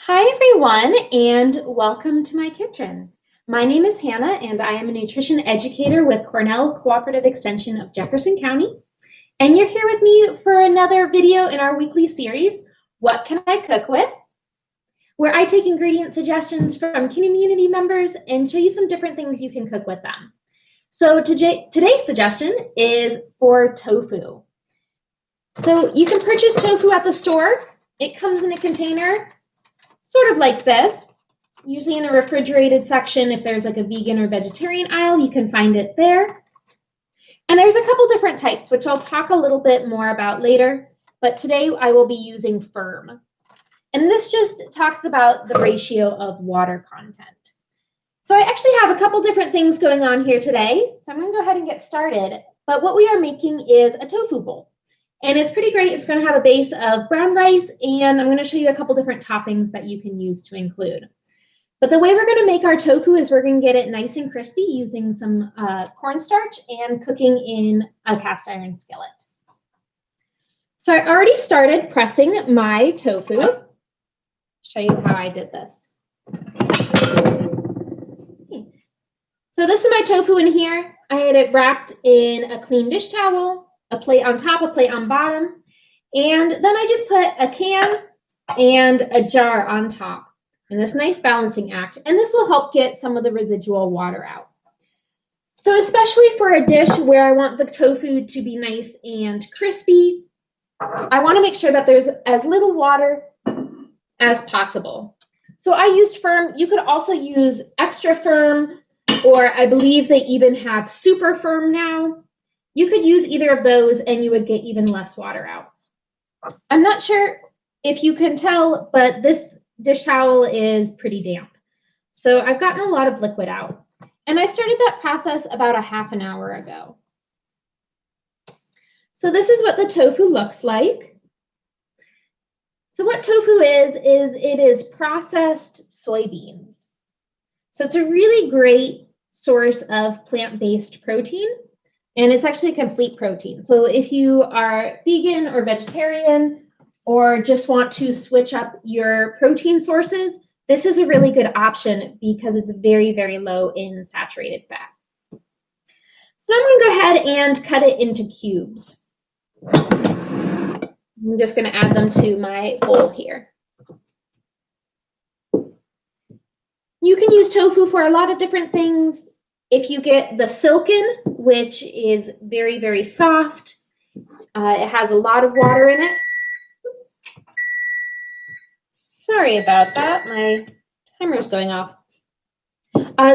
Hi everyone, and welcome to my kitchen. My name is Hannah, and I am a nutrition educator with Cornell Cooperative Extension of Jefferson County. And you're here with me for another video in our weekly series, What Can I Cook With? Where I take ingredient suggestions from community members and show you some different things you can cook with them. So today's suggestion is for tofu. So you can purchase tofu at the store. It comes in a container sort of like this, usually in a refrigerated section. If there's like a vegan or vegetarian aisle, you can find it there. And there's a couple different types, which I'll talk a little bit more about later, but today I will be using firm. And this just talks about the ratio of water content. So I actually have a couple different things going on here today, so I'm going to go ahead and get started. But what we are making is a tofu bowl. And it's pretty great. It's going to have a base of brown rice, and I'm going to show you a couple different toppings that you can use to include. But the way we're going to make our tofu is we're going to get it nice and crispy using some cornstarch and cooking in a cast iron skillet. So I already started pressing my tofu. Show you how I did this. So this is my tofu in here. I had it wrapped in a clean dish towel, a plate on top, a plate on bottom, and then I just put a can and a jar on top in this nice balancing act, and this will help get some of the residual water out. So especially for a dish where I want the tofu to be nice and crispy, I want to make sure that there's as little water as possible. So I used firm. You could also use extra firm, or I believe they even have super firm now. You could use either of those and you would get even less water out. I'm not sure if you can tell, but this dish towel is pretty damp. So I've gotten a lot of liquid out. And I started that process about a half an hour ago. So this is what the tofu looks like. So what tofu is it is processed soybeans. So it's a really great source of plant-based protein. And it's actually a complete protein. So if you are vegan or vegetarian or just want to switch up your protein sources, this is a really good option because it's very, very low in saturated fat. So I'm going to go ahead and cut it into cubes. I'm just going to add them to my bowl here. You can use tofu for a lot of different things. If you get the silken, which is very, very soft, it has a lot of water in it. Oops. Sorry about that. My timer is going off.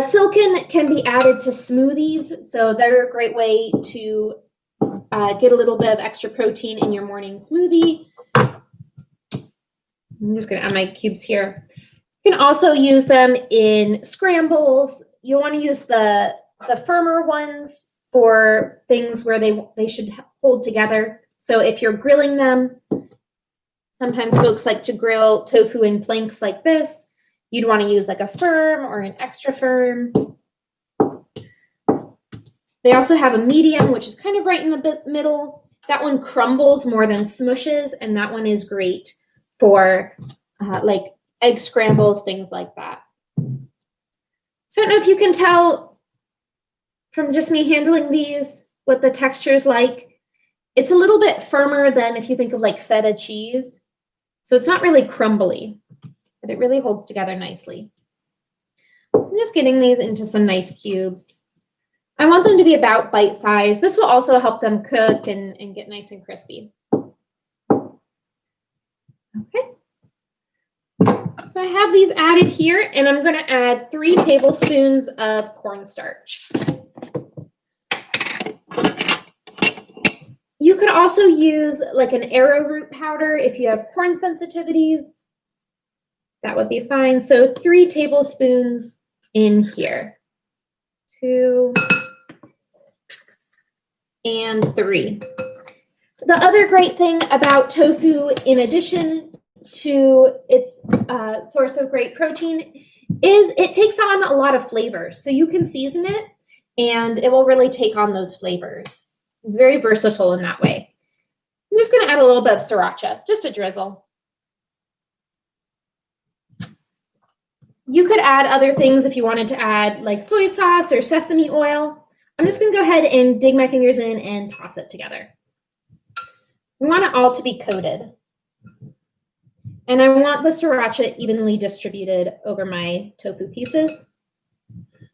Silken can be added to smoothies, so they're a great way to get a little bit of extra protein in your morning smoothie. I'm just going to add my cubes here. You can also use them in scrambles. You'll want to use the firmer ones for things where they should hold together. So if you're grilling them, sometimes folks like to grill tofu in planks like this. You'd want to use like a firm or an extra firm. They also have a medium, which is kind of right in the middle. That one crumbles more than smushes, and that one is great for like egg scrambles, things like that. So I don't know if you can tell from just me handling these what the texture is like. It's a little bit firmer than if you think of like feta cheese. So it's not really crumbly, but it really holds together nicely. So I'm just getting these into some nice cubes. I want them to be about bite size. This will also help them cook and get nice and crispy. Okay. So I have these added here, and I'm going to add 3 tablespoons of cornstarch. You could also use like an arrowroot powder if you have corn sensitivities. That would be fine. So 3 tablespoons in here. 2 and 3. The other great thing about tofu, in addition to its source of great protein, is it takes on a lot of flavors. So you can season it and it will really take on those flavors. It's very versatile in that way. I'm just going to add a little bit of sriracha, just a drizzle. You could add other things if you wanted to add like soy sauce or sesame oil. I'm just going to go ahead and dig my fingers in and toss it together. We want it all to be coated. And I want the sriracha evenly distributed over my tofu pieces.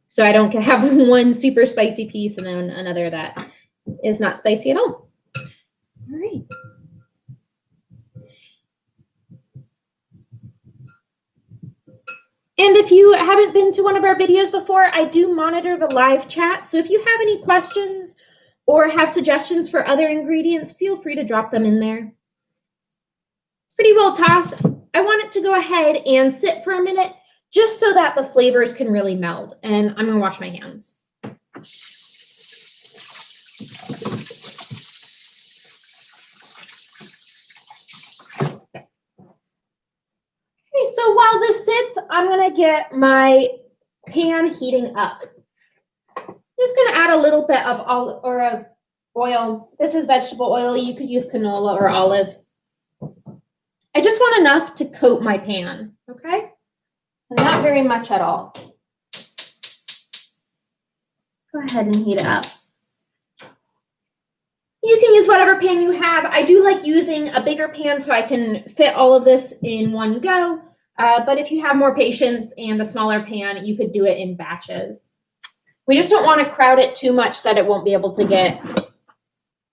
So I don't have one super spicy piece and then another that is not spicy at all. All right. And if you haven't been to one of our videos before, I do monitor the live chat. So if you have any questions or have suggestions for other ingredients, feel free to drop them in there. It's pretty well tossed. I want it to go ahead and sit for a minute just so that the flavors can really meld. And I'm going to wash my hands. Okay, so while this sits, I'm going to get my pan heating up. I'm just going to add a little bit of oil. This is vegetable oil. You could use canola or olive. I just want enough to coat my pan, okay? And not very much at all. Go ahead and heat it up. You can use whatever pan you have. I do like using a bigger pan so I can fit all of this in one go. But if you have more patience and a smaller pan, you could do it in batches. We just don't want to crowd it too much that it won't be able to get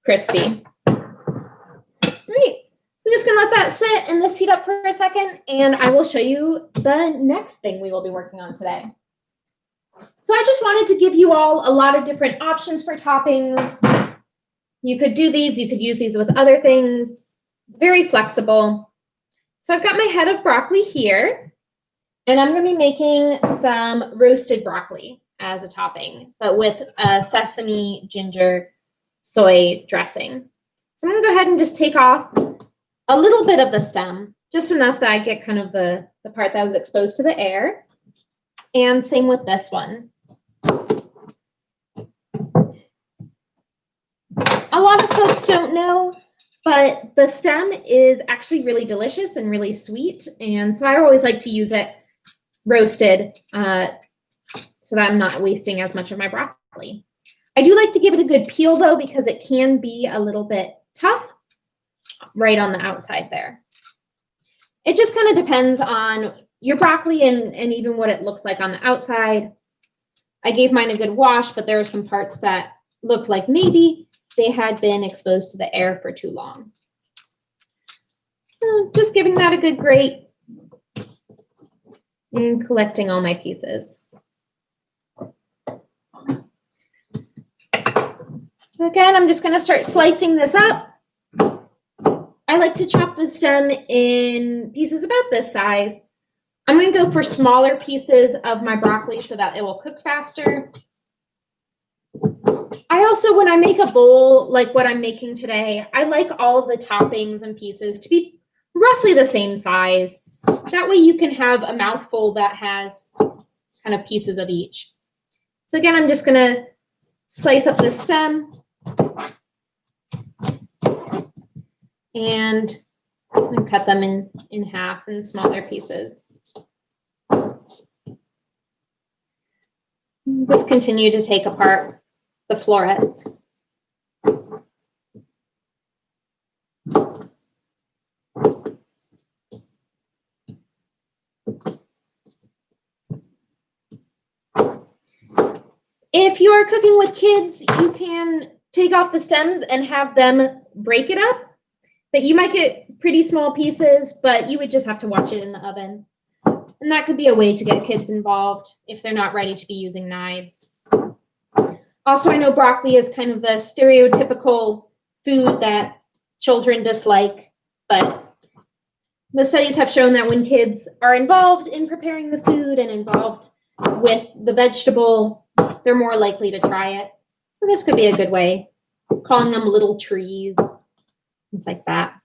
crispy. Great. So I'm just going to let that sit and this heat up for a second, and I will show you the next thing we will be working on today. So I just wanted to give you all a lot of different options for toppings. You could do these, you could use these with other things. It's very flexible. So I've got my head of broccoli here, and I'm going to be making some roasted broccoli as a topping, but with a sesame, ginger, soy dressing. So I'm going to go ahead and just take off a little bit of the stem, just enough that I get kind of the part that was exposed to the air. And same with this one. A lot of folks don't know, but the stem is actually really delicious and really sweet. And so I always like to use it roasted so that I'm not wasting as much of my broccoli. I do like to give it a good peel though, because it can be a little bit tough right on the outside there. It just kind of depends on your broccoli and even what it looks like on the outside. I gave mine a good wash, but there are some parts that looked like maybe they had been exposed to the air for too long. So just giving that a good grate and collecting all my pieces. So again, I'm just going to start slicing this up. I like to chop the stem in pieces about this size. I'm going to go for smaller pieces of my broccoli so that it will cook faster. I also, when I make a bowl like what I'm making today, I like all of the toppings and pieces to be roughly the same size. That way you can have a mouthful that has kind of pieces of each. So again, I'm just going to slice up the stem and cut them in half in smaller pieces. Just continue to take apart the florets. If you are cooking with kids, you can take off the stems and have them break it up. But you might get pretty small pieces, but you would just have to watch it in the oven. And that could be a way to get kids involved if they're not ready to be using knives. Also, I know broccoli is kind of the stereotypical food that children dislike, but the studies have shown that when kids are involved in preparing the food and involved with the vegetable, they're more likely to try it. So this could be a good way, calling them little trees, things like that.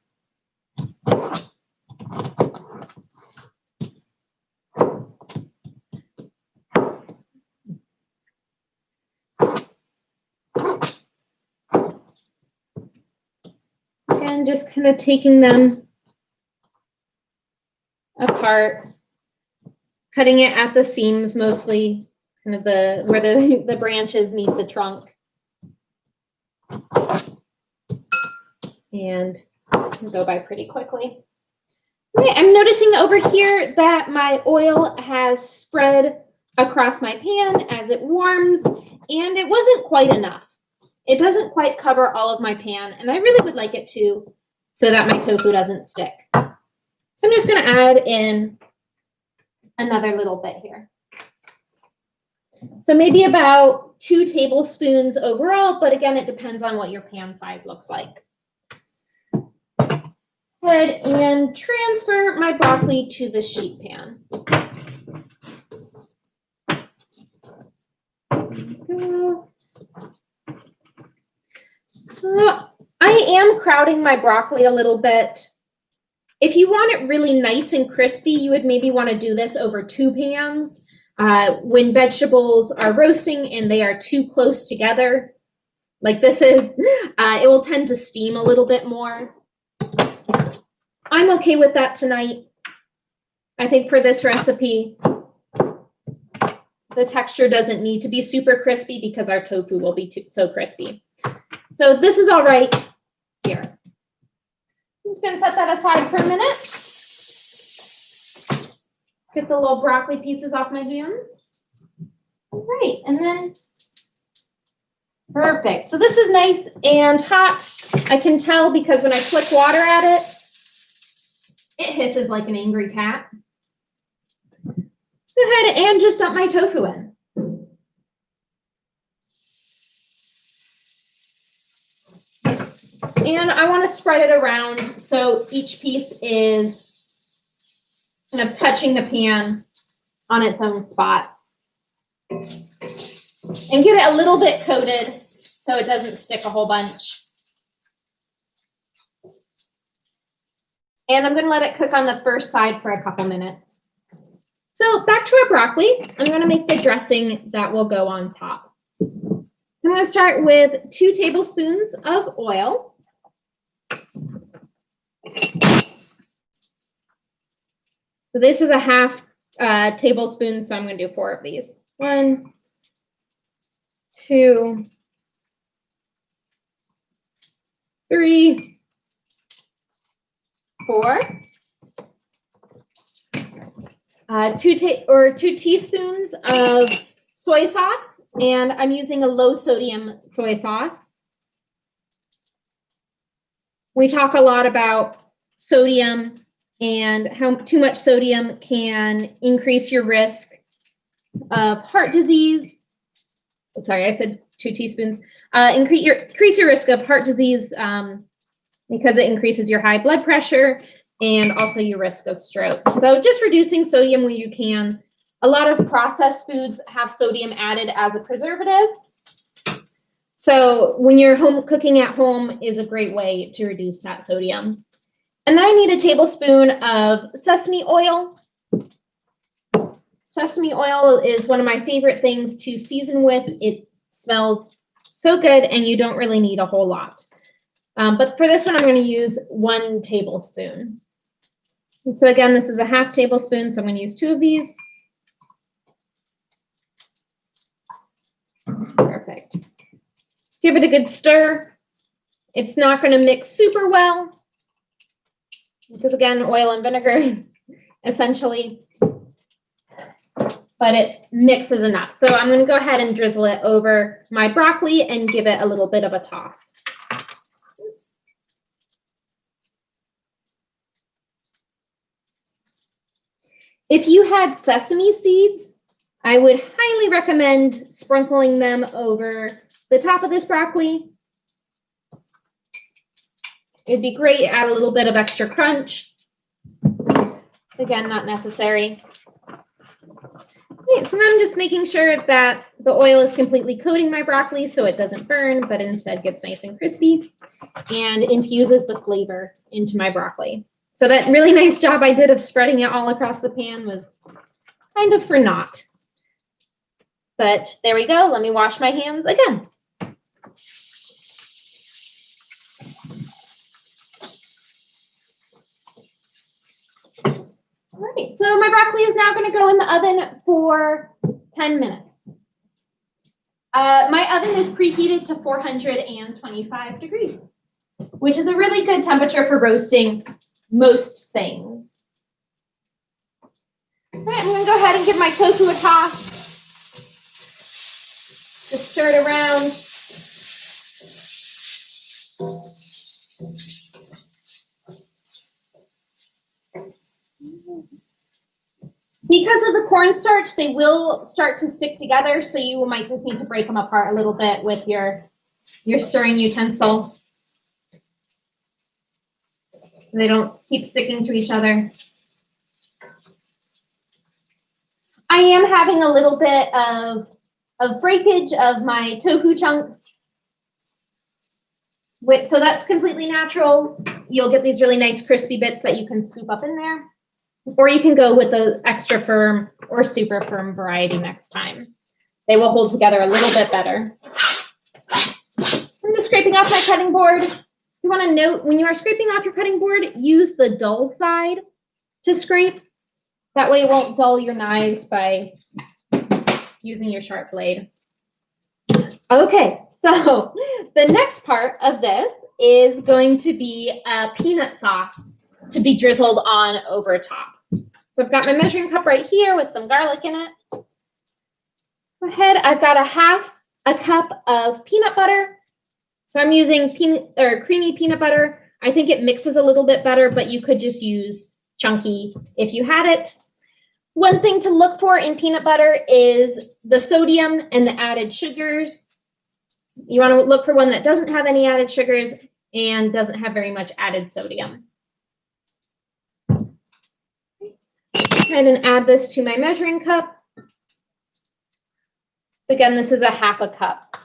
Again, just kind of taking them apart, cutting it at the seams mostly, kind of where the branches meet the trunk. And it'll go by pretty quickly. Okay, I'm noticing over here that my oil has spread across my pan as it warms, and it wasn't quite enough. It doesn't quite cover all of my pan, and I really would like it to, so that my tofu doesn't stick. So I'm just going to add in another little bit here. So maybe about 2 tablespoons overall, but again, it depends on what your pan size looks like. Go ahead and transfer my broccoli to the sheet pan. There we go. So I am crowding my broccoli a little bit. If you want it really nice and crispy, you would maybe want to do this over 2 pans. When vegetables are roasting and they are too close together, like this is, it will tend to steam a little bit more. I'm okay with that tonight. I think for this recipe, the texture doesn't need to be super crispy because our tofu will be so crispy. So this is all right here. I'm just going to set that aside for a minute. Get the little broccoli pieces off my hands. All right, and then perfect. So this is nice and hot. I can tell because when I flick water at it, it hisses like an angry cat. Let's go ahead and just dump my tofu in. And I want to spread it around so each piece is kind of touching the pan on its own spot. And get it a little bit coated so it doesn't stick a whole bunch. And I'm going to let it cook on the first side for a couple minutes. So back to our broccoli. I'm going to make the dressing that will go on top. I'm going to start with 2 tablespoons of oil. So this is a half tablespoon, so I'm going to do 4 of these. 1, 2, 3, 4. 2 teaspoons of soy sauce, and I'm using a low sodium soy sauce. We talk a lot about sodium and how too much sodium can increase your risk of heart disease. Sorry, I said 2 teaspoons. Increase your risk of heart disease because it increases your high blood pressure and also your risk of stroke. So just reducing sodium when you can. A lot of processed foods have sodium added as a preservative. So when you're cooking at home is a great way to reduce that sodium. And then I need a tablespoon of sesame oil. Sesame oil is one of my favorite things to season with. It smells so good and you don't really need a whole lot. But for this one, I'm going to use 1 tablespoon. And so again, this is a half tablespoon, so I'm going to use 2 of these. Perfect. Give it a good stir. It's not going to mix super well because again, oil and vinegar essentially, but it mixes enough. So I'm going to go ahead and drizzle it over my broccoli and give it a little bit of a toss. Oops. If you had sesame seeds, I would highly recommend sprinkling them over the top of this broccoli. It'd be great, add a little bit of extra crunch. Again, not necessary. Okay, so I'm just making sure that the oil is completely coating my broccoli so it doesn't burn, but instead gets nice and crispy and infuses the flavor into my broccoli. So that really nice job I did of spreading it all across the pan was kind of for naught. But there we go. Let me wash my hands again. All right, so my broccoli is now going to go in the oven for 10 minutes. My oven is preheated to 425 degrees, which is a really good temperature for roasting most things. All right, I'm going to go ahead and give my tofu a toss. Just stir it around. Because of the cornstarch, they will start to stick together, so you might just need to break them apart a little bit with your stirring utensil. They don't keep sticking to each other. I am having a little bit of breakage of my tofu chunks. So that's completely natural. You'll get these really nice crispy bits that you can scoop up in there. Or you can go with the extra firm or super firm variety next time. They will hold together a little bit better. I'm just scraping off my cutting board. You want to note, when you are scraping off your cutting board, use the dull side to scrape. That way it won't dull your knives by using your sharp blade. Okay, so the next part of this is going to be a peanut sauce to be drizzled on over top. So I've got my measuring cup right here with some garlic in it. Go ahead, I've got a cup of peanut butter. So I'm using creamy peanut butter. I think it mixes a little bit better, but you could just use chunky if you had it. One thing to look for in peanut butter is the sodium and the added sugars. You want to look for one that doesn't have any added sugars and doesn't have very much added sodium. Go ahead and add this to my measuring cup. So again, this is a half a cup.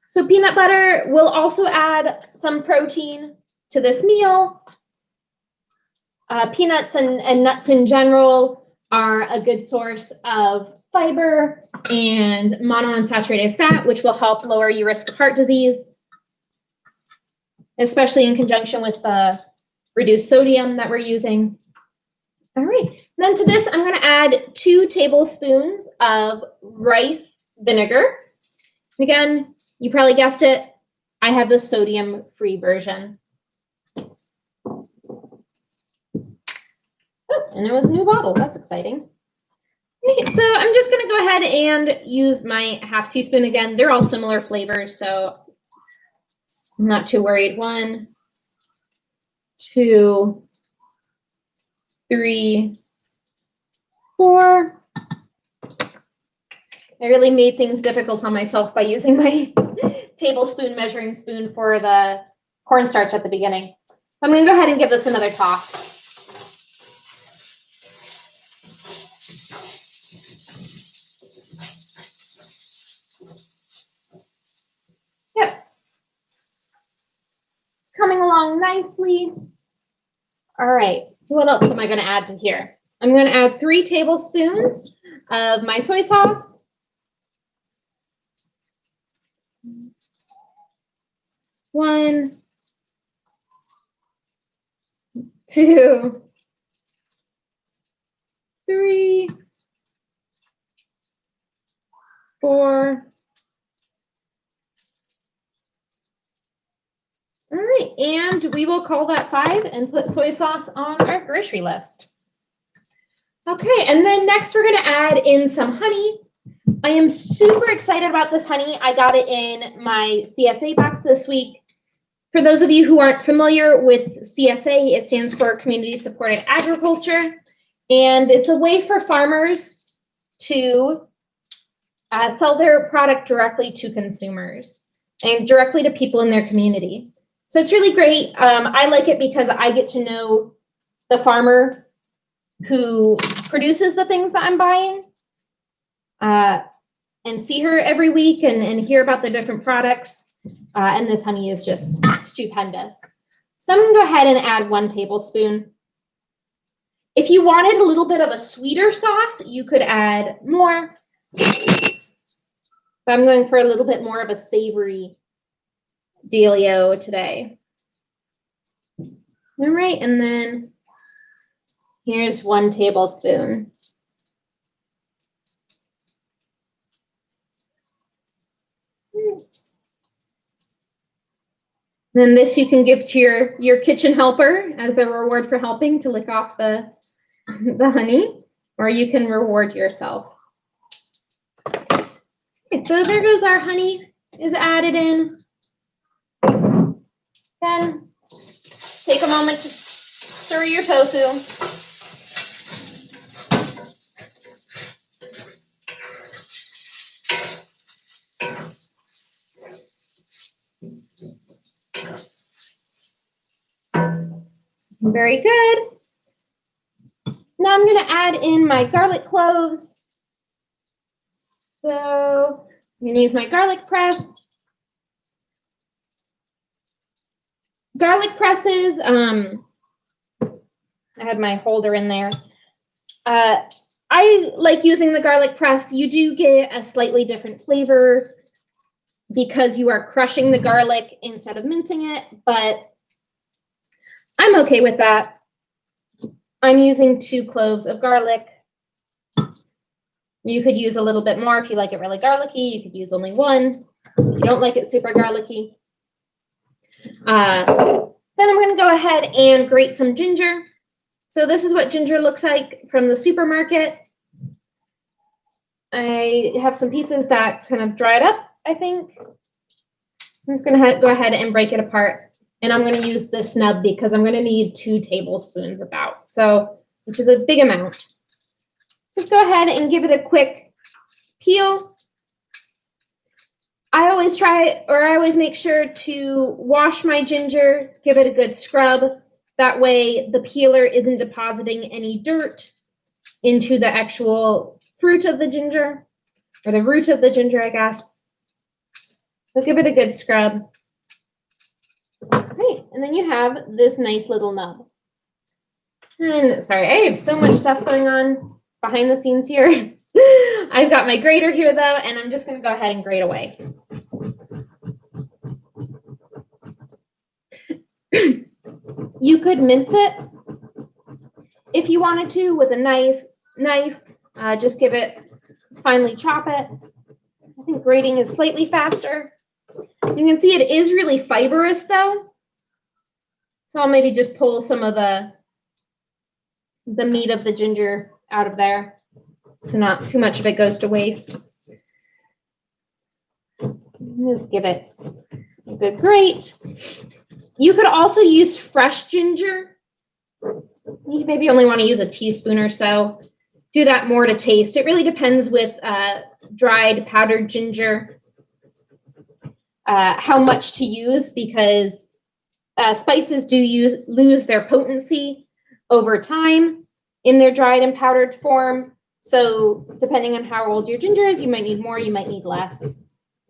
So peanut butter will also add some protein to this meal. Peanuts and nuts in general are a good source of fiber and monounsaturated fat, which will help lower your risk of heart disease, especially in conjunction with the reduced sodium that we're using. All right, then to this, I'm going to add 2 tablespoons of rice vinegar. Again, you probably guessed it, I have the sodium-free version. Oh, and there was a new bottle. That's exciting. Okay, so I'm just going to go ahead and use my half teaspoon again. They're all similar flavors, so I'm not too worried. 1, 2, 3, 4. I really made things difficult on myself by using my tablespoon measuring spoon for the cornstarch at the beginning. I'm going to go ahead and give this another toss. Yep. Coming along nicely. All right, so what else am I going to add to here? I'm going to add 3 tablespoons of my soy sauce. 1, 2, 3, 4. All right, and we will call that 5 and put soy sauce on our grocery list. Okay, and then next we're going to add in some honey. I am super excited about this honey. I got it in my CSA box this week. For those of you who aren't familiar with CSA, it stands for Community Supported Agriculture, and it's a way for farmers to sell their product directly to consumers and directly to people in their community. So it's really great. I like it because I get to know the farmer who produces the things that I'm buying and see her every week and hear about the different products. And this honey is just stupendous. So I'm going to go ahead and add 1 tablespoon. If you wanted a little bit of a sweeter sauce, you could add more. But I'm going for a little bit more of a savory dealio today. All right, and then here's 1 tablespoon. Then this you can give to your kitchen helper as the reward for helping to lick off the honey, or you can reward yourself. Okay, so there goes our honey is added in. Then take a moment to stir your tofu. Very good. Now I'm going to add in my garlic cloves. So I'm going to use my garlic press. Garlic presses, I had my holder in there. I like using the garlic press. You do get a slightly different flavor because you are crushing the garlic instead of mincing it, but I'm okay with that. I'm using 2 cloves of garlic. You could use a little bit more if you like it really garlicky. You could use only 1 if you don't like it super garlicky. Then I'm going to go ahead and grate some ginger. So this is what ginger looks like from the supermarket. I have some pieces that kind of dried up, I think. I'm just going to go ahead and break it apart. And I'm going to use this snub because I'm going to need 2 tablespoons about, so which is a big amount. Just go ahead and give it a quick peel. I always make sure to wash my ginger, give it a good scrub. That way the peeler isn't depositing any dirt into the actual fruit of the ginger, or the root of the ginger, I guess. So give it a good scrub. Great, and then you have this nice little nub. And sorry, I have so much stuff going on behind the scenes here. I've got my grater here though, and I'm just going to go ahead and grate away. You could mince it if you wanted to with a nice knife. Just give it, finely chop it. I think grating is slightly faster. You can see it is really fibrous though. So I'll maybe just pull some of the meat of the ginger out of there, so not too much of it goes to waste. Just give it a good grate. You could also use fresh ginger. You maybe only want to use a teaspoon or so. Do that more to taste. It really depends with dried powdered ginger how much to use, because spices do lose their potency over time in their dried and powdered form. So depending on how old your ginger is, you might need more, you might need less.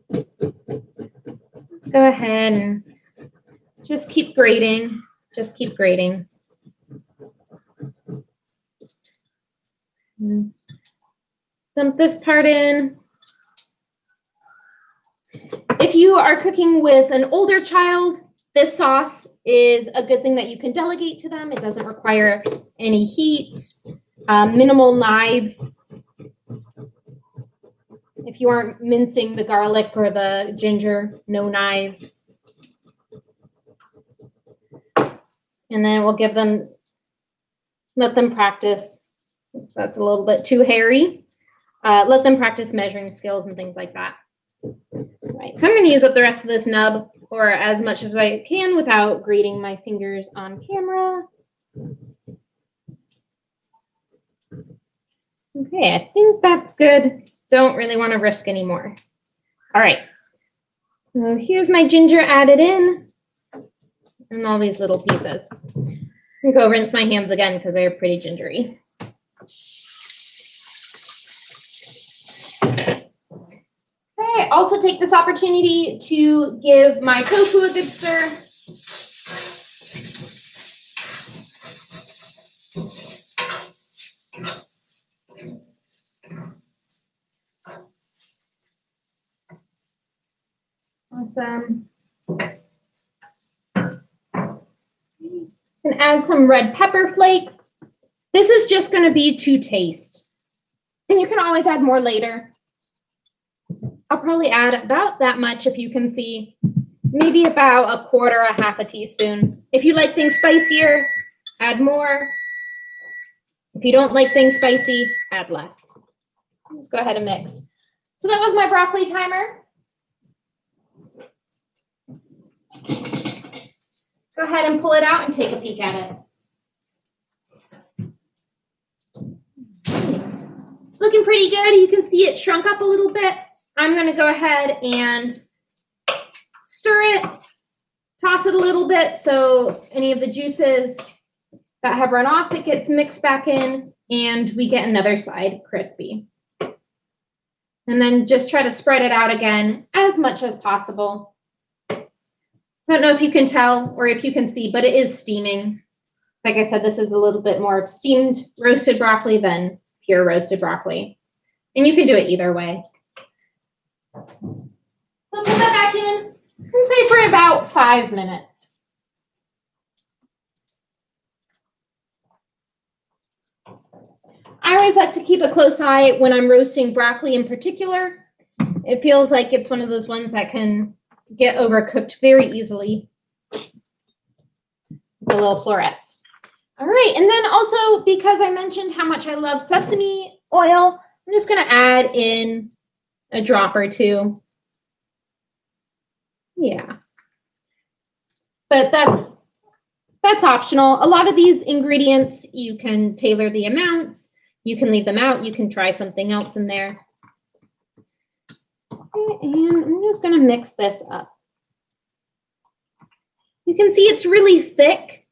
Let's go ahead and just keep grating. Just keep grating. Dump this part in. If you are cooking with an older child, this sauce is a good thing that you can delegate to them. It doesn't require any heat, minimal knives. If you aren't mincing the garlic or the ginger, no knives. And then we'll let them practice. Oops, that's a little bit too hairy. Let them practice measuring skills and things like that. All right, so I'm going to use up the rest of this nub, or as much as I can without grating my fingers on camera. Okay, I think that's good. Don't really want to risk anymore. All right, so here's my ginger added in, and all these little pieces. I'm going to go rinse my hands again because they're pretty gingery. Okay, also take this opportunity to give my tofu a good stir. some. And add some red pepper flakes. This is just going to be to taste. And you can always add more later. I'll probably add about that much if you can see. Maybe about a quarter, a half a teaspoon. If you like things spicier, add more. If you don't like things spicy, add less. Just go ahead and mix. So that was my broccoli timer. Go ahead and pull it out and take a peek at it. It's looking pretty good. You can see it shrunk up a little bit. I'm going to go ahead and stir it, toss it a little bit so any of the juices that have run off, it gets mixed back in and we get another side crispy. And then just try to spread it out again as much as possible. I don't know if you can tell or if you can see, but it is steaming. Like I said, this is a little bit more steamed roasted broccoli than pure roasted broccoli. And you can do it either way. So put that back in and say for about 5 minutes. I always like to keep a close eye when I'm roasting broccoli in particular. It feels like it's one of those ones that can get overcooked very easily. The little florets. All right, and then also because I mentioned how much I love sesame oil, I'm just going to add in a drop or two. Yeah. But that's optional. A lot of these ingredients, you can tailor the amounts. You can leave them out. You can try something else in there. And I'm just going to mix this up. You can see it's really thick.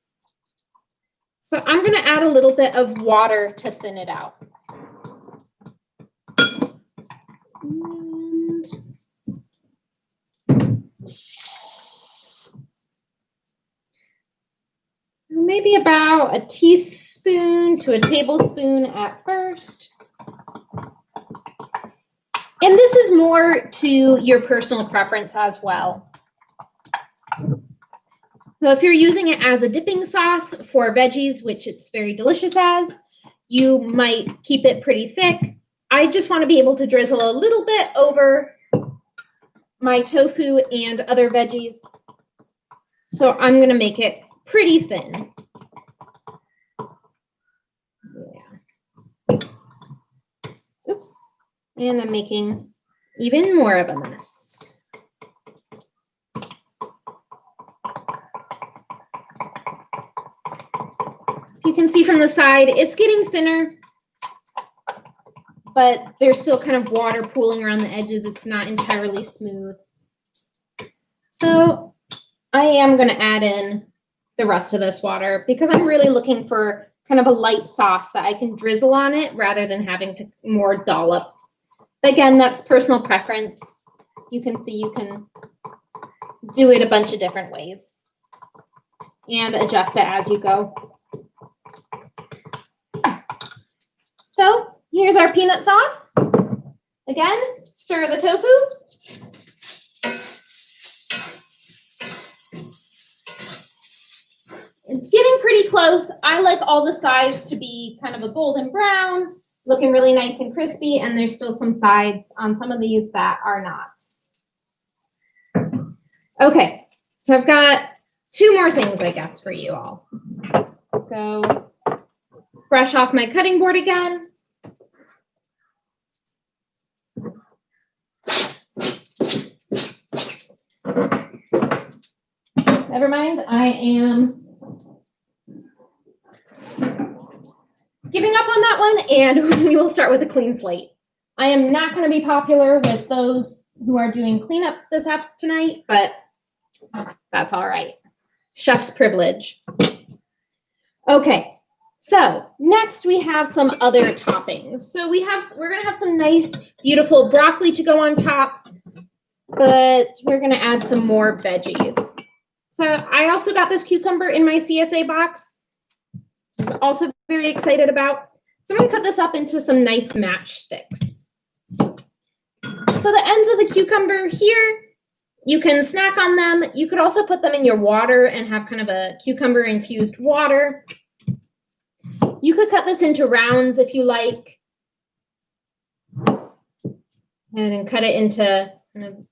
So I'm going to add a little bit of water to thin it out. And maybe about a teaspoon to a tablespoon at first. And this is more to your personal preference as well. So if you're using it as a dipping sauce for veggies, which it's very delicious as, you might keep it pretty thick. I just want to be able to drizzle a little bit over my tofu and other veggies. So I'm going to make it pretty thin. Yeah. Oops. And I'm making even more of a mess. You can see from the side, it's getting thinner, but there's still kind of water pooling around the edges. It's not entirely smooth. So I am going to add in the rest of this water because I'm really looking for kind of a light sauce that I can drizzle on it rather than having to more dollop. Again, that's personal preference. You can see you can do it a bunch of different ways and adjust it as you go. So here's our peanut sauce. Again, stir the tofu. It's getting pretty close. I like all the sides to be kind of a golden brown, looking really nice and crispy, and there's still some sides on some of these that are not. Okay, so I've got 2 more things, I guess, for you all. Go brush off my cutting board again. Never mind, I am giving up on that one, and we will start with a clean slate. I am not going to be popular with those who are doing cleanup this tonight, but that's all right. Chef's privilege. Okay, so next we have some other toppings. So we're going to have some nice, beautiful broccoli to go on top, but we're going to add some more veggies. So I also got this cucumber in my CSA box. I was also very excited about. So I'm going to cut this up into some nice matchsticks. So the ends of the cucumber here You can snack on them. You could also put them in your water and have kind of a cucumber infused water. You could cut this into rounds if you like. And then cut it into kind of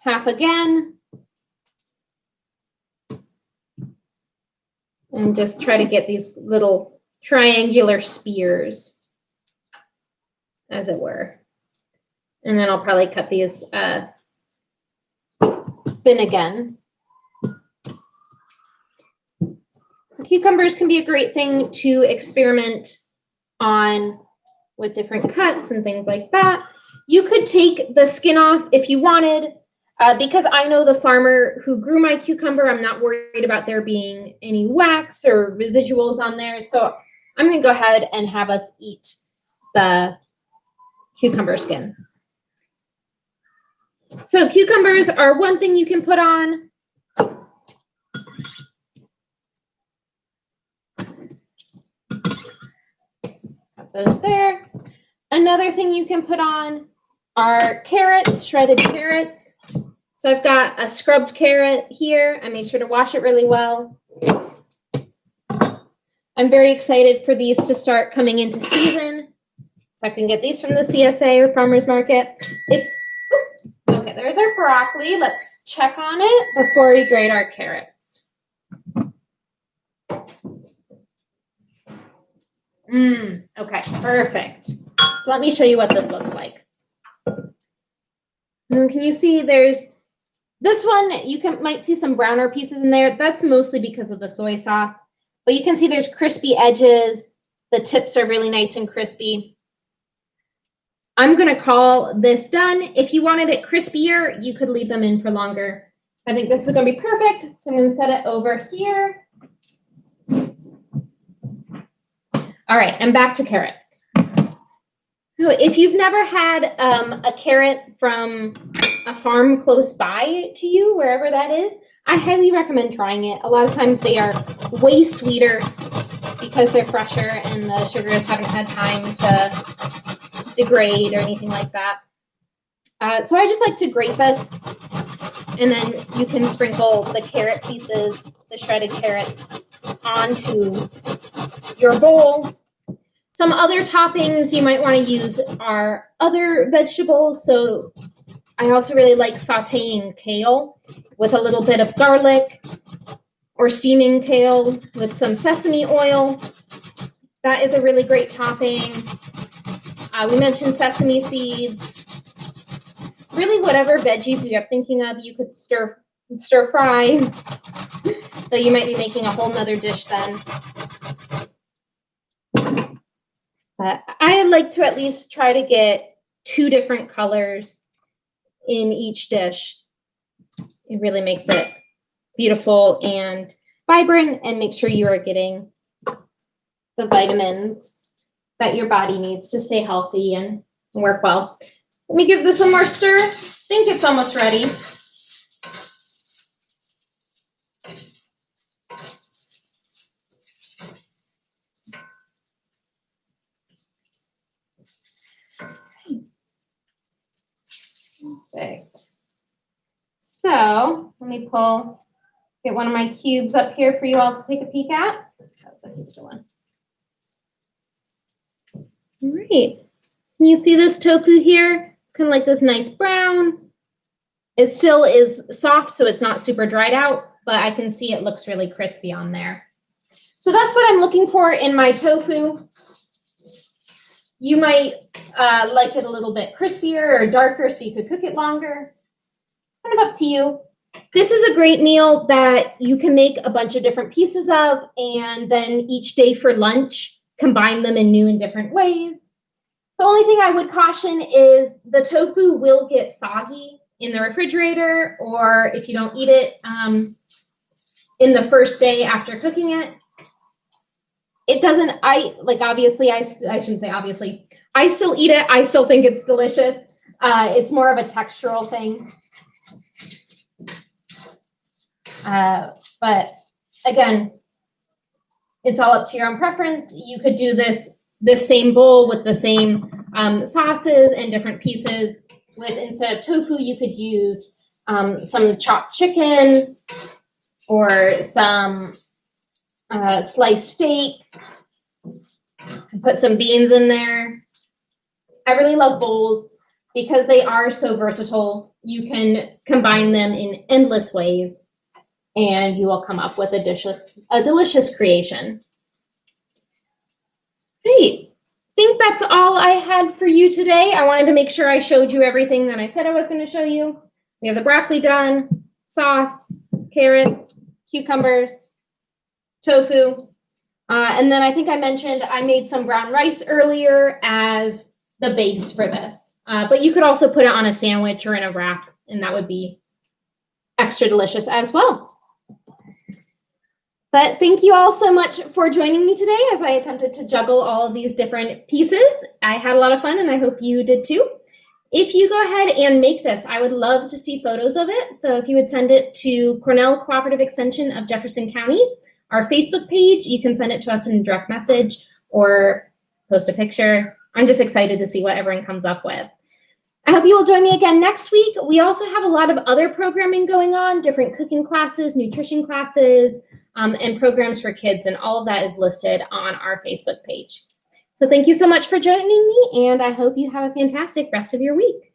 half again. And just try to get these little triangular spears, as it were. And then I'll probably cut these thin again. Cucumbers can be a great thing to experiment on with different cuts and things like that. You could take the skin off if you wanted. Because I know the farmer who grew my cucumber, I'm not worried about there being any wax or residuals on there. So I'm going to go ahead and have us eat the cucumber skin. So cucumbers are one thing you can put on. Got those there. Another thing you can put on are carrots, shredded carrots. So I've got a scrubbed carrot here. I made sure to wash it really well. I'm very excited for these to start coming into season. So I can get these from the CSA or farmer's market. Oops. Okay, there's our broccoli. Let's check on it before we grate our carrots. Okay, perfect. So let me show you what this looks like. And can you see there's this one, might see some browner pieces in there. That's mostly because of the soy sauce. But you can see there's crispy edges. The tips are really nice and crispy. I'm going to call this done. If you wanted it crispier, you could leave them in for longer. I think this is going to be perfect. So I'm going to set it over here. All right, and back to carrots. If you've never had a carrot from a farm close by to you, wherever that is, I highly recommend trying it. A lot of times they are way sweeter because they're fresher and the sugars haven't had time to degrade or anything like that. So I just like to grate this, and then you can sprinkle the carrot pieces, the shredded carrots, onto your bowl. Some other toppings you might want to use are other vegetables. So I also really like sauteing kale with a little bit of garlic, or steaming kale with some sesame oil. That is a really great topping. We mentioned sesame seeds. Really, whatever veggies you're thinking of, you could stir fry. So you might be making a whole nother dish then. I like to at least try to get 2 different colors in each dish. It really makes it beautiful and vibrant, and make sure you are getting the vitamins that your body needs to stay healthy and work well. Let me give this one more stir. I think it's almost ready. Perfect. So let me get one of my cubes up here for you all to take a peek at. Oh, this is the one. All right. Can you see this tofu here? It's kind of like this nice brown. It still is soft, so it's not super dried out, but I can see it looks really crispy on there. So that's what I'm looking for in my tofu. You might like it a little bit crispier or darker so you could cook it longer. Kind of up to you. This is a great meal that you can make a bunch of different pieces of, and then each day for lunch, combine them in new and different ways. The only thing I would caution is the tofu will get soggy in the refrigerator, or if you don't eat it in the first day after cooking it. It doesn't, obviously, I shouldn't say obviously. I still eat it. I still think it's delicious. It's more of a textural thing. But again, it's all up to your own preference. You could do this same bowl with the same sauces and different pieces with, instead of tofu, you could use some chopped chicken or some sliced steak. Put some beans in there. I really love bowls because they are so versatile. You can combine them in endless ways, and you will come up with a delicious creation. Great. I think that's all I had for you today. I wanted to make sure I showed you everything that I said I was going to show you. We have the broccoli done, sauce, carrots, cucumbers, tofu, and then I think I mentioned I made some brown rice earlier as the base for this. But you could also put it on a sandwich or in a wrap, and that would be extra delicious as well. But thank you all so much for joining me today as I attempted to juggle all of these different pieces. I had a lot of fun, and I hope you did too. If you go ahead and make this, I would love to see photos of it. So if you would send it to Cornell Cooperative Extension of Jefferson County, our Facebook page, you can send it to us in a direct message or post a picture. I'm just excited to see what everyone comes up with. I hope you will join me again next week. We also have a lot of other programming going on, different cooking classes, nutrition classes, and programs for kids, and all of that is listed on our Facebook page. So thank you so much for joining me, and I hope you have a fantastic rest of your week.